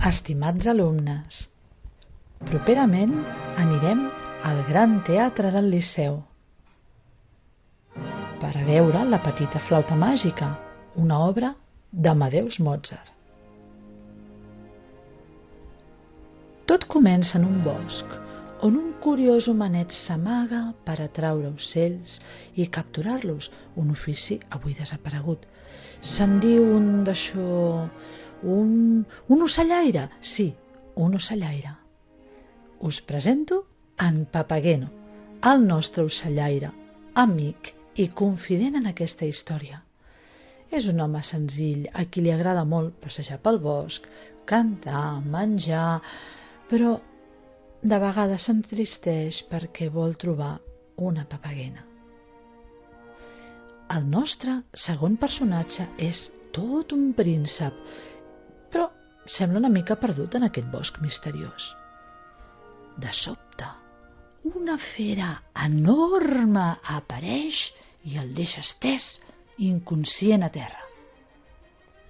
Estimats alumnes, properament anirem al Gran Teatre del Liceu per a veure La petita flauta màgica, una obra d'Amadeus Mozart. Tot comença en un bosc on un curiós homenet s'amaga per atraure ocells i capturar-los, un ofici avui desaparegut. Se'n diu un ocellaire, sí, un ocellaire. Us presento en Papageno, el nostre ocellaire, amic i confident en aquesta història. És un home senzill a qui li agrada molt passejar pel bosc, cantar, menjar, però de vegades s'entristeix perquè vol trobar una papagena. El nostre segon personatge és tot un príncep, però sembla una mica perdut en aquest bosc misteriós. De sobte, una fera enorme apareix i el deixa estès, inconscient a terra.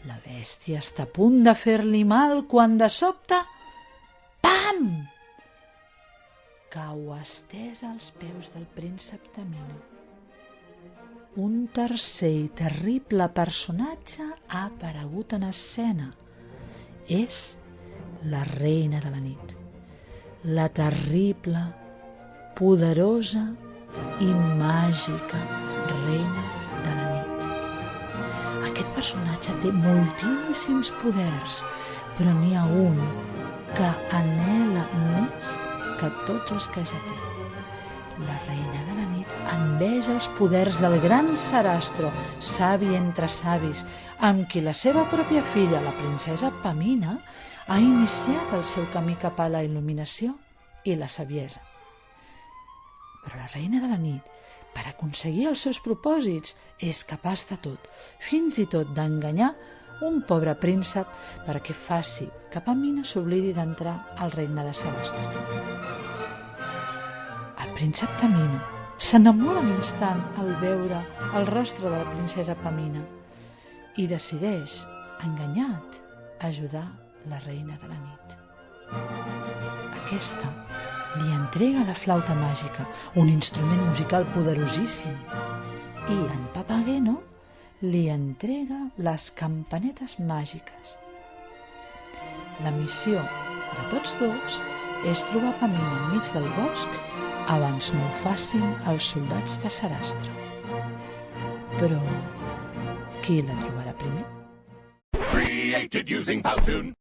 La bèstia està a punt de fer-li mal quan de sobte, pam! Cau estès als peus del príncep Tamino. Un tercer i terrible personatge ha aparegut en escena. És la reina de la nit, la terrible, poderosa i màgica reina de la nit. Aquest personatge té moltíssims poders, però n'hi ha un que anhela més que tots els que ja té. La reina de la nit enveja els poders del gran Sarastro, savi entre savis, amb qui la seva pròpia filla, la princesa Pamina, ha iniciat el seu camí cap a la il·luminació i la saviesa. Però la reina de la nit, per aconseguir els seus propòsits, és capaç de tot, fins i tot d'enganyar un pobre príncep perquè faci que Pamina s'oblidi d'entrar al regne de Sarastro. El príncep Tamino s'enamora a l'instant al veure el rostre de la princesa Pamina i decideix, enganyat, ajudar la reina de la nit. Aquesta li entrega la flauta màgica, un instrument musical poderosíssim, i en Papageno li entrega les campanetes màgiques. La missió de tots dos és trobar Pamina enmig del bosc abans no ho facin els soldats de Sarastro. Però qui la trobarà primer? Created using Powtoon.